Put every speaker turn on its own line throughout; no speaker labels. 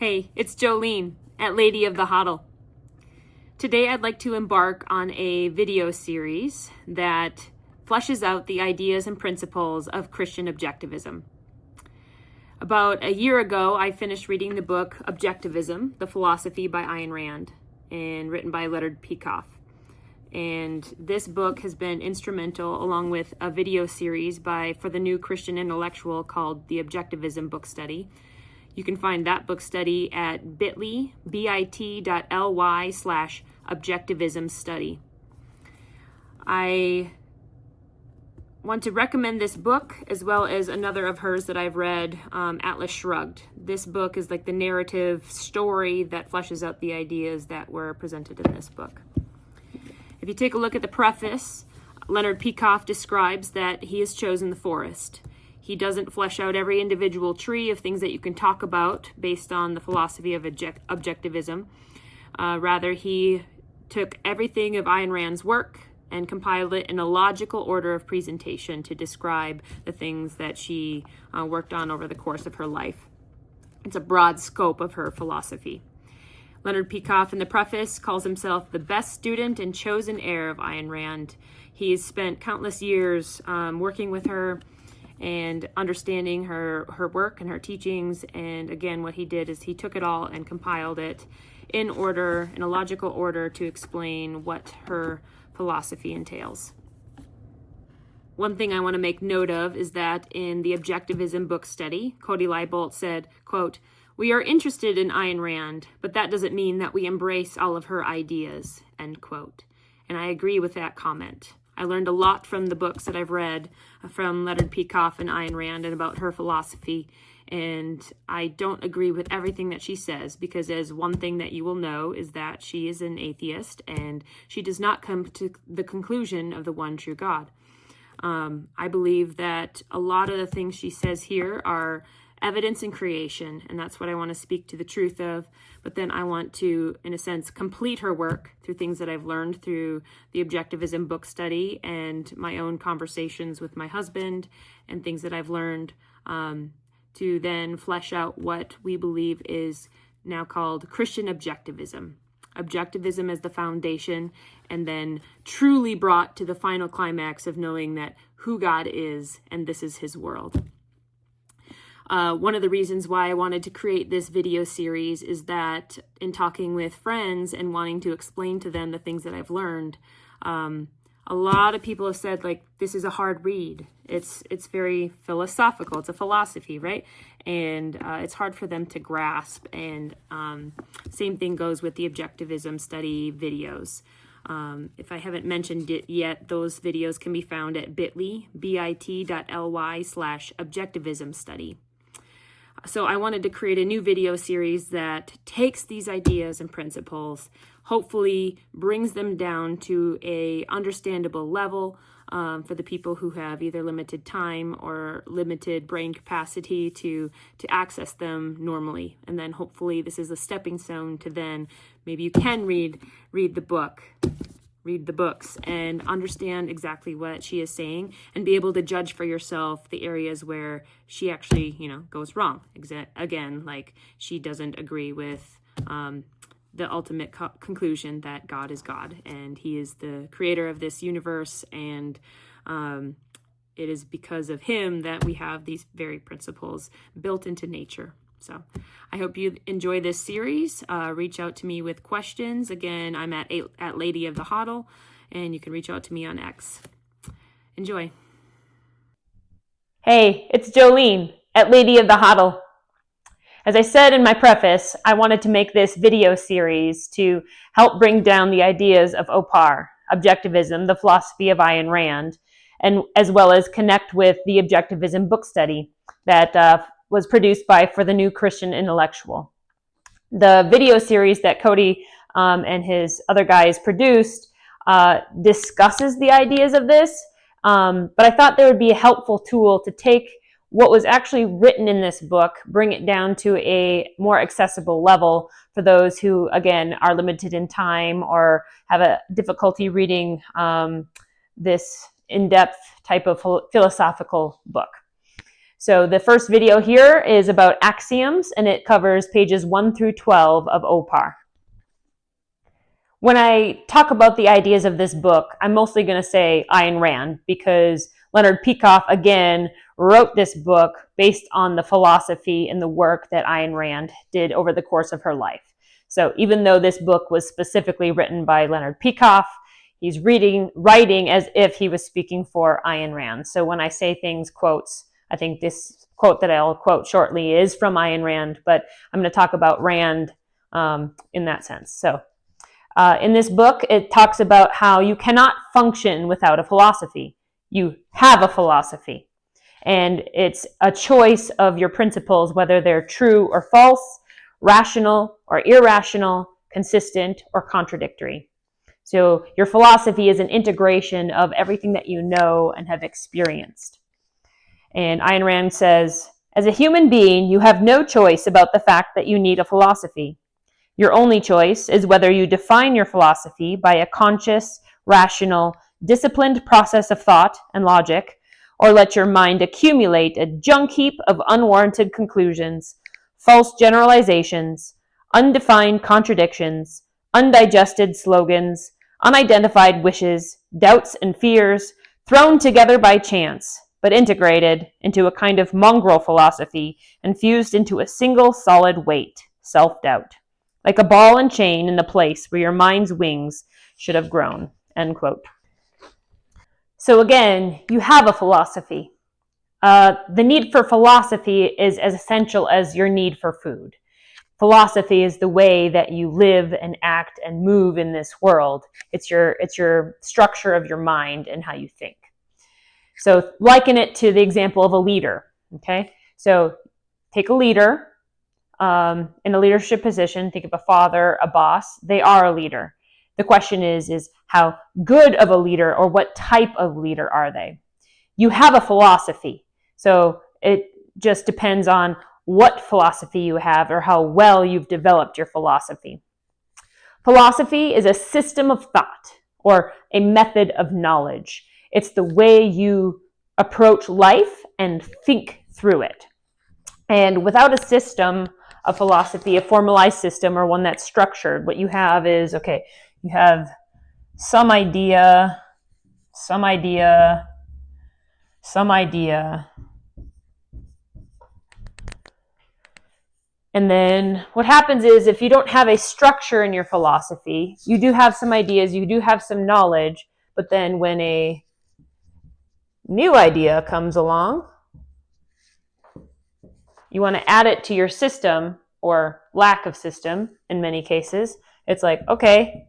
Hey, it's Jolene at Lady of the Huddle. Today I'd like to embark on a video series that fleshes out the ideas and principles of Christian Objectivism. About a year ago, I finished reading the book Objectivism, The Philosophy by Ayn Rand, and written by Leonard Peikoff. And this book has been instrumental, along with a video series for the new Christian intellectual called the Objectivism Book Study. You can find that book study at bit.ly/objectivism study. I want to recommend this book as well as another of hers that I've read, Atlas Shrugged. This book is like the narrative story that fleshes out the ideas that were presented in this book. If you take a look at the preface, Leonard Peikoff describes that he has chosen the forest. He doesn't flesh out every individual tree of things that you can talk about based on the philosophy of objectivism. Rather, he took everything of Ayn Rand's work and compiled it in a logical order of presentation to describe the things that she worked on over the course of her life. It's a broad scope of her philosophy. Leonard Peikoff in the preface calls himself the best student and chosen heir of Ayn Rand. He's spent countless years working with her and understanding her work and her teachings. And again, what he did is he took it all and compiled it in a logical order to explain what her philosophy entails. One thing I want to make note of is that in the Objectivism book study, Cody Leibolt said, quote, "We are interested in Ayn Rand, but that doesn't mean that we embrace all of her ideas," end quote. And I agree with that comment. I learned a lot from the books that I've read from Leonard Peikoff and Ayn Rand and about her philosophy. And I don't agree with everything that she says, because as one thing that you will know is that she is an atheist and she does not come to the conclusion of the one true God. I believe that a lot of the things she says here are evidence in creation, and that's what I want to speak to the truth of. But then I want to, in a sense, complete her work through things that I've learned through the Objectivism book study and my own conversations with my husband and things that I've learned to then flesh out what we believe is now called Christian Objectivism. Objectivism as the foundation, and then truly brought to the final climax of knowing that who God is and this is his world. One of the reasons why I wanted to create this video series is that in talking with friends and wanting to explain to them the things that I've learned, a lot of people have said, like, this is a hard read. It's very philosophical. It's a philosophy, right? And it's hard for them to grasp. And same thing goes with the Objectivism study videos. If I haven't mentioned it yet, those videos can be found at bit.ly/objectivism study. So I wanted to create a new video series that takes these ideas and principles, hopefully brings them down to a understandable level for the people who have either limited time or limited brain capacity to access them normally. And then hopefully this is a stepping stone to then maybe you can read the books and understand exactly what she is saying and be able to judge for yourself the areas where she actually, goes wrong. Again, like she doesn't agree with the ultimate conclusion that God is God and he is the creator of this universe. And it is because of him that we have these very principles built into nature. So I hope you enjoy this series. Reach out to me with questions. Again, I'm at Lady of the Huddle, and you can reach out to me on X. Enjoy.
Hey, it's Jolene at Lady of the Huddle. As I said in my preface, I wanted to make this video series to help bring down the ideas of OPAR, Objectivism, the philosophy of Ayn Rand, and as well as connect with the Objectivism book study that was produced for the new Christian intellectual. The video series that Cody and his other guys produced discusses the ideas of this, but I thought there would be a helpful tool to take what was actually written in this book, bring it down to a more accessible level for those who, again, are limited in time or have a difficulty reading this in-depth type of philosophical book. So the first video here is about axioms, and it covers pages 1 through 12 of OPAR. When I talk about the ideas of this book, I'm mostly going to say Ayn Rand, because Leonard Peikoff, again, wrote this book based on the philosophy and the work that Ayn Rand did over the course of her life. So even though this book was specifically written by Leonard Peikoff, he's writing as if he was speaking for Ayn Rand. So when I say things, quotes, I think this quote that I'll quote shortly is from Ayn Rand, but I'm going to talk about Rand in that sense. So in this book, it talks about how you cannot function without a philosophy. You have a philosophy, and it's a choice of your principles, whether they're true or false, rational or irrational, consistent or contradictory. So your philosophy is an integration of everything that you know and have experienced. And Ayn Rand says, as a human being, you have no choice about the fact that you need a philosophy. Your only choice is whether you define your philosophy by a conscious, rational, disciplined process of thought and logic, or let your mind accumulate a junk heap of unwarranted conclusions, false generalizations, undefined contradictions, undigested slogans, unidentified wishes, doubts and fears, thrown together by chance, but integrated into a kind of mongrel philosophy and fused into a single solid weight, self-doubt, like a ball and chain in the place where your mind's wings should have grown, end quote. So again, you have a philosophy. The need for philosophy is as essential as your need for food. Philosophy is the way that you live and act and move in this world. It's your structure of your mind and how you think. So liken it to the example of a leader, okay? So take a leader in a leadership position, think of a father, a boss, they are a leader. The question is how good of a leader or what type of leader are they? You have a philosophy. So it just depends on what philosophy you have or how well you've developed your philosophy. Philosophy is a system of thought or a method of knowledge. It's the way you approach life and think through it. And without a system of philosophy, a formalized system or one that's structured, what you have is, okay, you have some idea, and then what happens is if you don't have a structure in your philosophy, you do have some ideas, you do have some knowledge, but then when a new idea comes along, you want to add it to your system or lack of system in many cases. It's like, okay,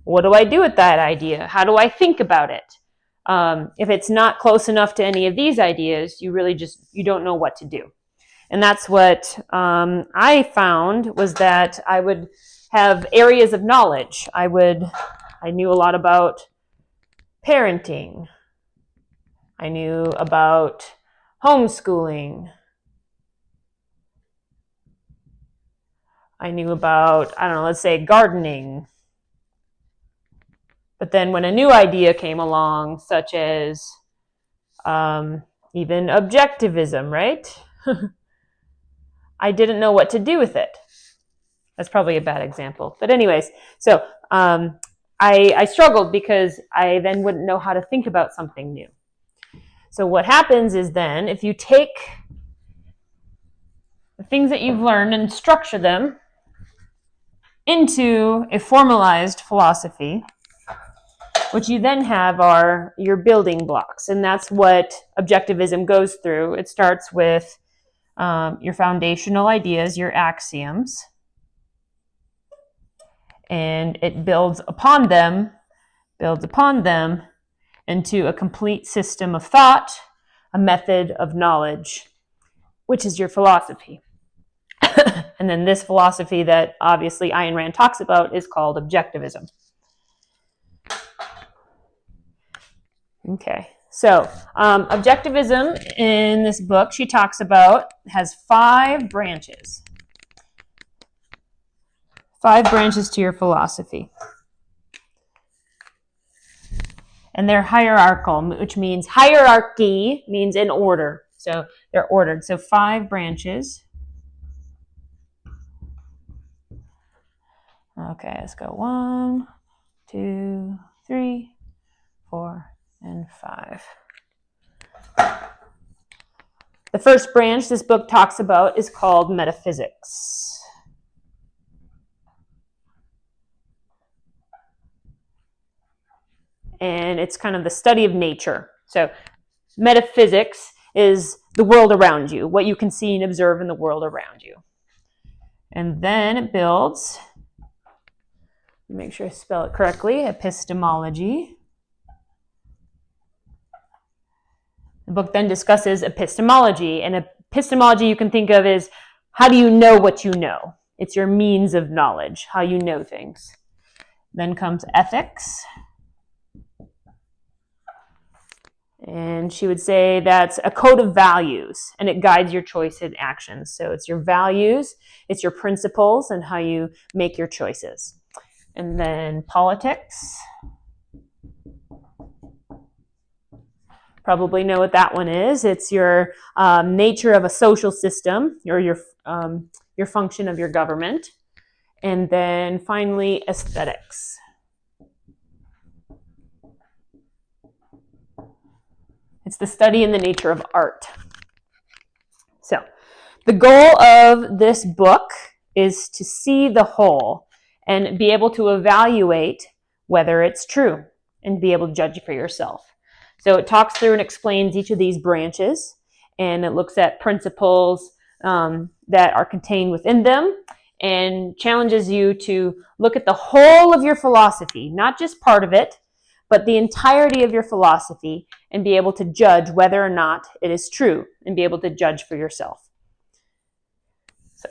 what do I do with that idea? How do I think about it? If it's not close enough to any of these ideas, you don't know what to do. And that's what I found was that I would have areas of knowledge. I knew a lot about parenting. I knew about homeschooling. I knew about, let's say gardening. But then when a new idea came along, such as even objectivism, right? I didn't know what to do with it. That's probably a bad example. But anyways, so I struggled because I then wouldn't know how to think about something new. So what happens is then if you take the things that you've learned and structure them into a formalized philosophy, what you then have are your building blocks. And that's what objectivism goes through. It starts with your foundational ideas, your axioms, and it builds upon them into a complete system of thought, a method of knowledge, which is your philosophy. And then this philosophy that obviously Ayn Rand talks about is called objectivism. Okay, so objectivism in this book she talks about has 5 branches. 5 branches to your philosophy. And they're hierarchical, which means hierarchy means in order. So they're ordered. So 5 branches. Okay, let's go 1, 2, 3, 4, and 5. The first branch this book talks about is called metaphysics. And it's kind of the study of nature. So metaphysics is the world around you, what you can see and observe in the world around you. And then it builds, make sure I spell it correctly, epistemology. The book then discusses epistemology, and epistemology you can think of as how do you know what you know? It's your means of knowledge, how you know things. Then comes ethics. And she would say that's a code of values, and it guides your choice and actions. So it's your values, it's your principles, and how you make your choices. And then politics. Probably know what that one is. It's your nature of a social system, or your function of your government. And then finally, aesthetics. It's the study and the nature of art. So, the goal of this book is to see the whole and be able to evaluate whether it's true and be able to judge it for yourself. So it talks through and explains each of these branches, and it looks at principles that are contained within them and challenges you to look at the whole of your philosophy, not just part of it, but the entirety of your philosophy, and be able to judge whether or not it is true and be able to judge for yourself. So.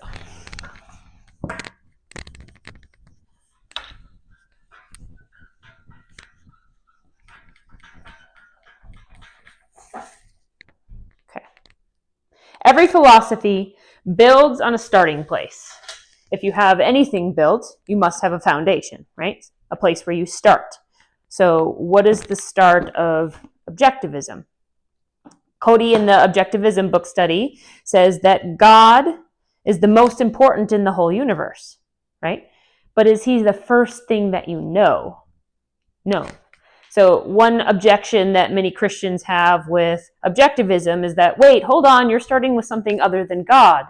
Every philosophy builds on a starting place. If you have anything built, you must have a foundation, right? A place where you start. So what is the start of objectivism? Cody in the Objectivism book study says that God is the most important in the whole universe, right? But is he the first thing that you know? No. So one objection that many Christians have with objectivism is that, wait, hold on, you're starting with something other than God.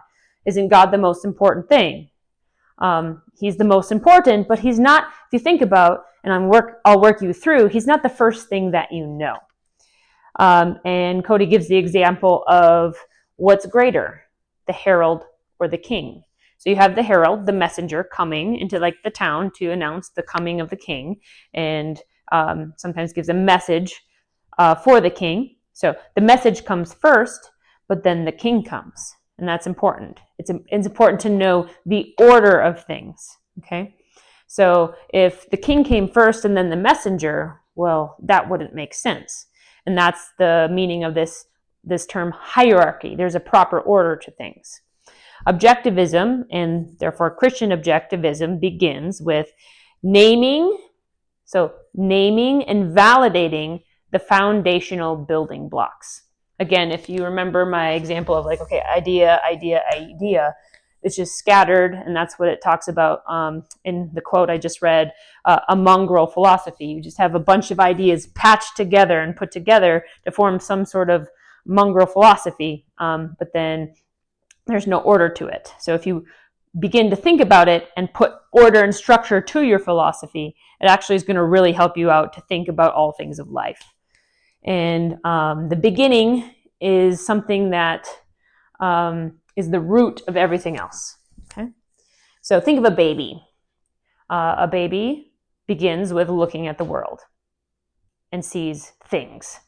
Isn't God the most important thing? He's the most important, but he's not, if you think about, and I'll work you through, he's not the first thing that you know. And Cody gives the example of what's greater, the herald or the king. So you have the herald, the messenger, coming into the town to announce the coming of the king, and sometimes gives a message for the king. So the message comes first, but then the king comes, and that's important. It's important to know the order of things, okay? So if the king came first and then the messenger, well, that wouldn't make sense. And that's the meaning of this term hierarchy. There's a proper order to things. Objectivism, and therefore Christian objectivism, begins with naming and validating the foundational building blocks. Again, if you remember my example of idea, it's just scattered, and that's what it talks about in the quote I just read, a mongrel philosophy. You just have a bunch of ideas patched together and put together to form some sort of mongrel philosophy, but then there's no order to it. So if you begin to think about it and put order and structure to your philosophy, it actually is going to really help you out to think about all things of life. And the beginning is something that is the root of everything else. Okay? So think of a baby. A baby begins with looking at the world and sees things.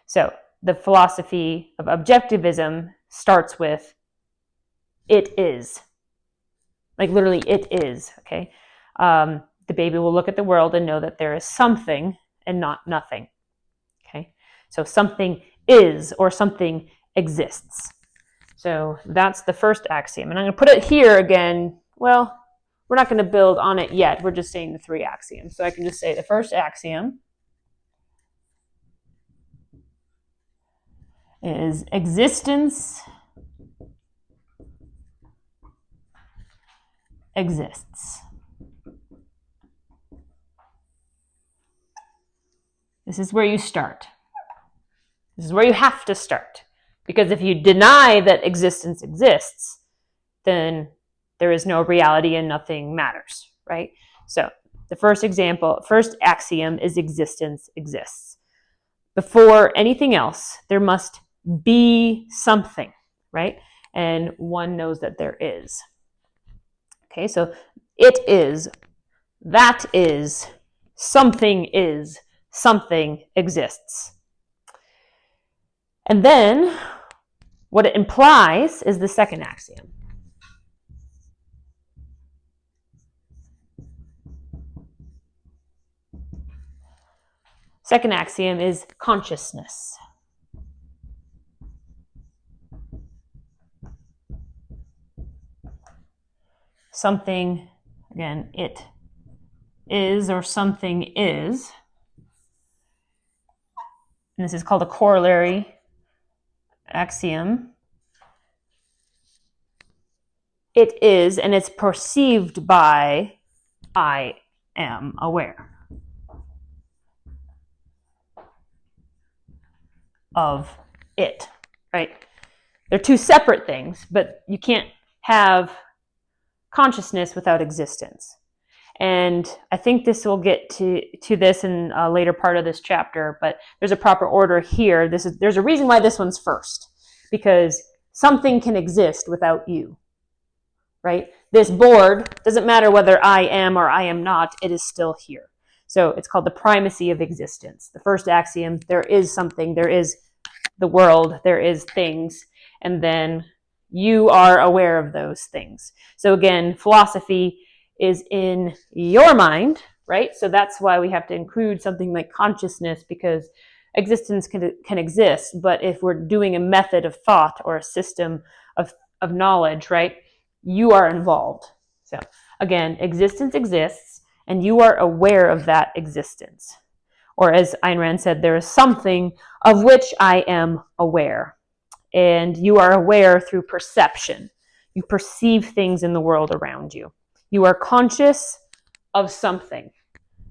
So the philosophy of objectivism starts with it is. Literally, it is, okay? The baby will look at the world and know that there is something and not nothing, okay? So something is, or something exists. So that's the first axiom. And I'm going to put it here again. Well, we're not going to build on it yet. We're just saying the 3 axioms. So I can just say the first axiom is existence exists. This is where you start. This is where you have to start. Because if you deny that existence exists, then there is no reality and nothing matters, right? So the first axiom is existence exists. Before anything else, there must be something, right? And one knows that there is. Okay, so it is, that is, something exists. And then what it implies is the second axiom. Second axiom is consciousness. Something, again, it is, or something is. And this is called a corollary axiom. It is, and it's perceived by I am aware of it, right? They're two separate things, but you can't have consciousness without existence. And I think this will get to this in a later part of this chapter, but there's a proper order here. There's a reason why this one's first, because something can exist without you, right? This board, doesn't matter whether I am or I am not, it is still here. So it's called the primacy of existence. The first axiom, there is something, there is the world, there is things, and then you are aware of those things. So again, philosophy is in your mind, right? So that's why we have to include something like consciousness, because existence can exist, but if we're doing a method of thought or a system of knowledge, right, you are involved. So again, existence exists, and you are aware of that existence. Or as Ayn Rand said, there is something of which I am aware. And you are aware through perception. You perceive things in the world around you. You are conscious of something.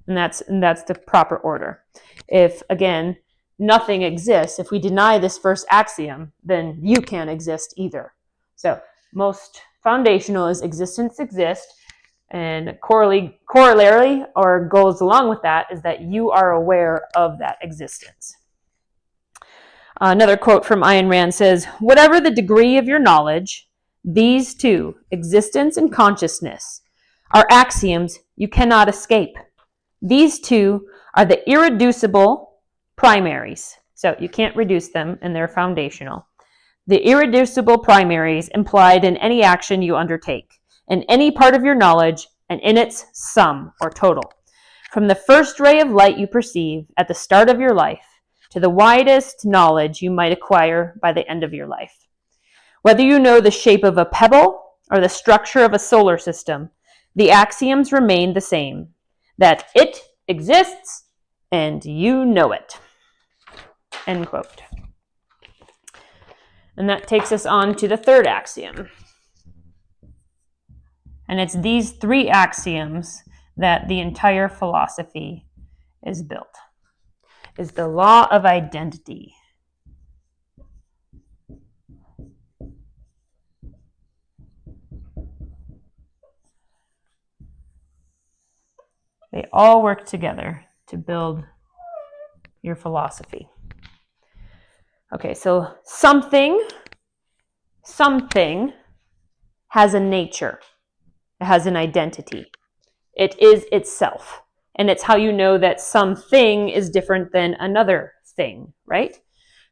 And that's the proper order. If, again, nothing exists, if we deny this first axiom, then you can't exist either. So most foundational is existence exists, and corollary or goes along with that is that you are aware of that existence. Another quote from Ayn Rand says, "Whatever the degree of your knowledge, these two, existence and consciousness, are axioms you cannot escape. These two are the irreducible primaries." So you can't reduce them, and they're foundational. "The irreducible primaries implied in any action you undertake, in any part of your knowledge, and in its sum or total. From the first ray of light you perceive at the start of your life, to the widest knowledge you might acquire by the end of your life. Whether you know the shape of a pebble or the structure of a solar system, the axioms remain the same, that it exists and you know it." End quote. And that takes us on to the third axiom. And it's these three axioms that the entire philosophy is built. Is the law of identity. They all work together to build your philosophy. Okay, so something has a nature. It has an identity. It is itself. And it's how you know that something is different than another thing, right?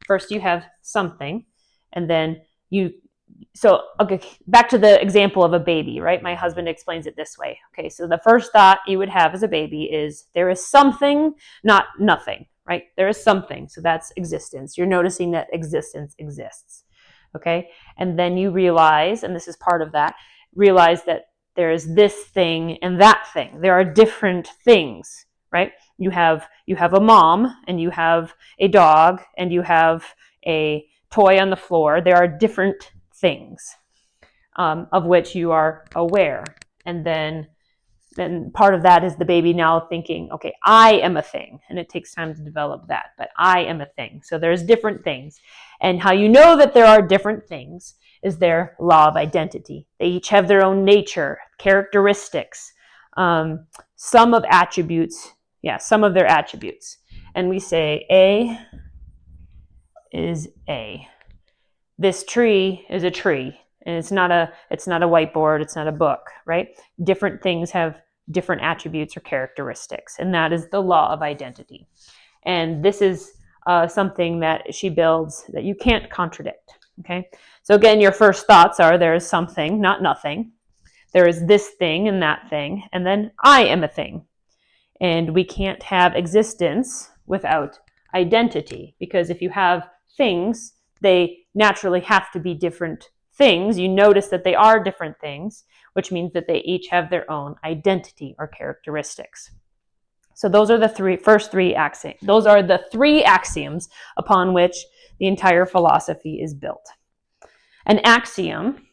First you have something, and then okay, back to the example of a baby, right? My husband explains it this way. Okay, so the first thought you would have as a baby is there is something, not nothing, right? There is something, so that's existence. You're noticing that existence exists, okay? And then you realize, and this is part of that, realize that there is this thing and that thing. There are different things, right? You have a mom, and you have a dog, and you have a toy on the floor, there are different things of which you are aware. And then part of that is the baby now thinking, okay, I am a thing. And it takes time to develop that, but I am a thing. So there's different things. And how you know that there are different things is their law of identity. They each have their own nature, characteristics, some of their attributes. And we say A is A. This tree is a tree. And it's not a whiteboard, it's not a book, right? Different things have different attributes or characteristics, and that is the law of identity. And this is something that she builds that you can't contradict, okay? So again, your first thoughts are there is something, not nothing. There is this thing and that thing, and then I am a thing. And we can't have existence without identity, because if you have things, they naturally have to be different things. You notice that they are different things, which means that they each have their own identity or characteristics. So those are the first three axioms. Those are the three axioms upon which the entire philosophy is built. An axiom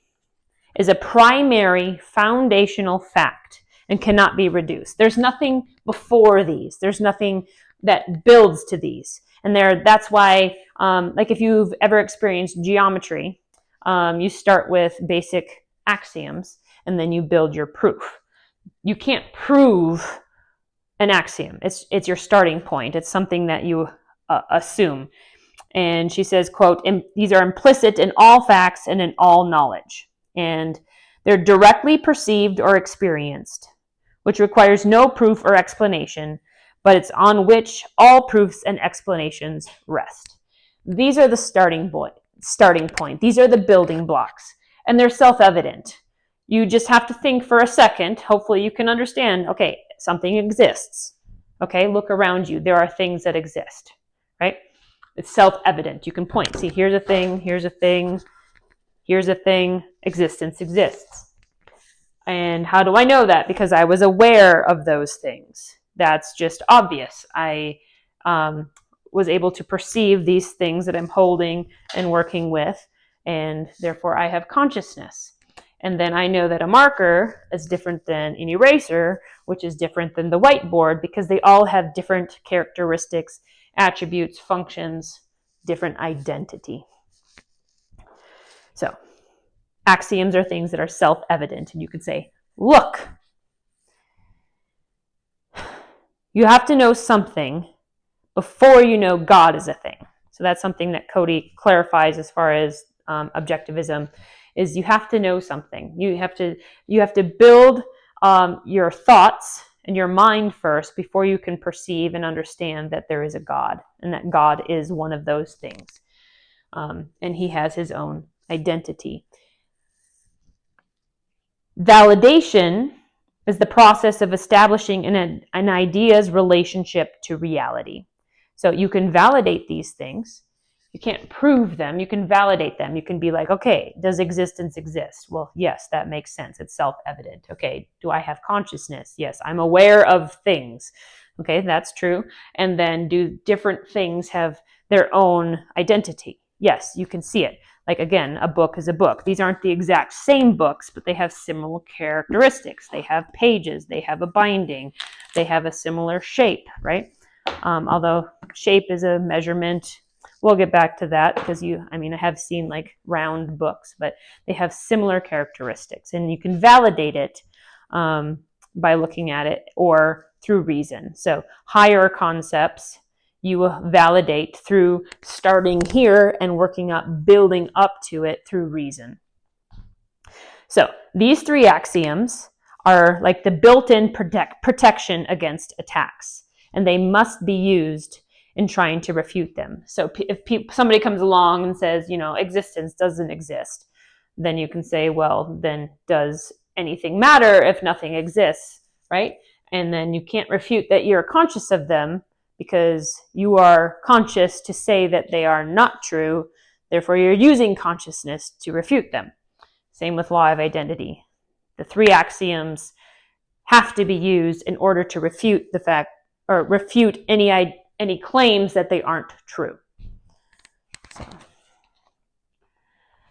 is a primary foundational fact and cannot be reduced. There's nothing before these. There's nothing that builds to these. And that's why, like if you've ever experienced geometry, you start with basic axioms and then you build your proof. You can't prove an axiom. It's your starting point. It's something that you assume. And she says, quote, these are implicit in all facts and in all knowledge. And they're directly perceived or experienced, which requires no proof or explanation, but it's on which all proofs and explanations rest. These are the starting point. These are the building blocks, and they're self-evident. You just have to think for a second. Hopefully you can understand, okay, something exists. Okay, look around you. There are things that exist, right? It's self-evident. You can point. See, here's a thing, here's a thing, here's a thing. Existence exists. And how do I know that? Because I was aware of those things. That's just obvious. I was able to perceive these things that I'm holding and working with, and therefore I have consciousness. And then I know that a marker is different than an eraser, which is different than the whiteboard, because they all have different characteristics, attributes, functions, different identity. So, axioms are things that are self-evident, and you could say, look, you have to know something before you know God is a thing. So that's something that Cody clarifies as far as objectivism, is you have to know something. You have to build your thoughts and your mind first before you can perceive and understand that there is a God, and that God is one of those things. And he has his own identity. Validation is the process of establishing an idea's relationship to reality. So you can validate these things. You can't prove them. You can validate them. You can be like, okay, does existence exist? Well, yes, that makes sense. It's self-evident. Okay, do I have consciousness? Yes, I'm aware of things. Okay, that's true. And then do different things have their own identity? Yes, you can see it. Like, again, a book is a book. These aren't the exact same books, but they have similar characteristics. They have pages. They have a binding. They have a similar shape, right? Although shape is a measurement. We'll get back to that because I have seen like round books, but they have similar characteristics, and you can validate it by looking at it or through reason. So higher concepts you will validate through starting here and working up, building up to it through reason. So these three axioms are like the built-in protection against attacks, and they must be used in trying to refute them. So if somebody comes along and says, existence doesn't exist, then you can say, well, then does anything matter if nothing exists, right? And then you can't refute that you're conscious of them because you are conscious to say that they are not true. Therefore, you're using consciousness to refute them. Same with law of identity. The three axioms have to be used in order to refute the fact or refute any claims that they aren't true. So,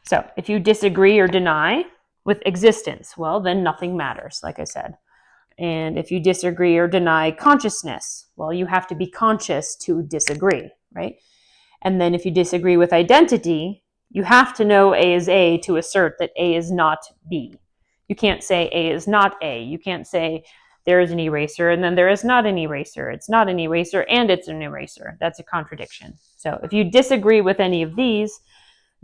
So if you disagree or deny with existence, well, then nothing matters, like I said. And if you disagree or deny consciousness, well, you have to be conscious to disagree, right? And then if you disagree with identity, you have to know A is A to assert that A is not B. You can't say A is not A. You can't say there is an eraser and then there is not an eraser. It's not an eraser and it's an eraser. That's a contradiction. So if you disagree with any of these,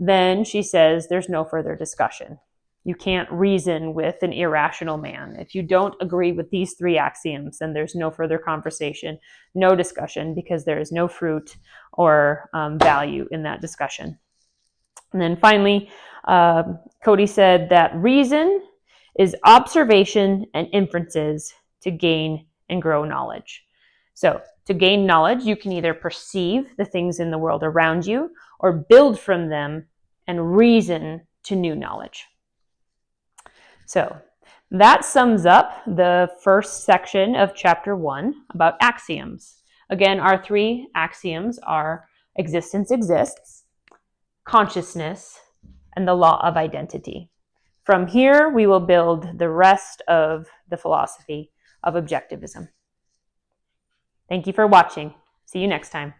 then she says there's no further discussion. You can't reason with an irrational man. If you don't agree with these 3 axioms, then there's no further conversation, no discussion, because there is no fruit or value in that discussion. And then finally, Cody said that reason is observation and inferences to gain and grow knowledge. So to gain knowledge, you can either perceive the things in the world around you or build from them and reason to new knowledge. So that sums up the first section of chapter 1 about axioms. Again, our 3 axioms are existence exists, consciousness, and the law of identity. From here, we will build the rest of the philosophy of objectivism. Thank you for watching. See you next time.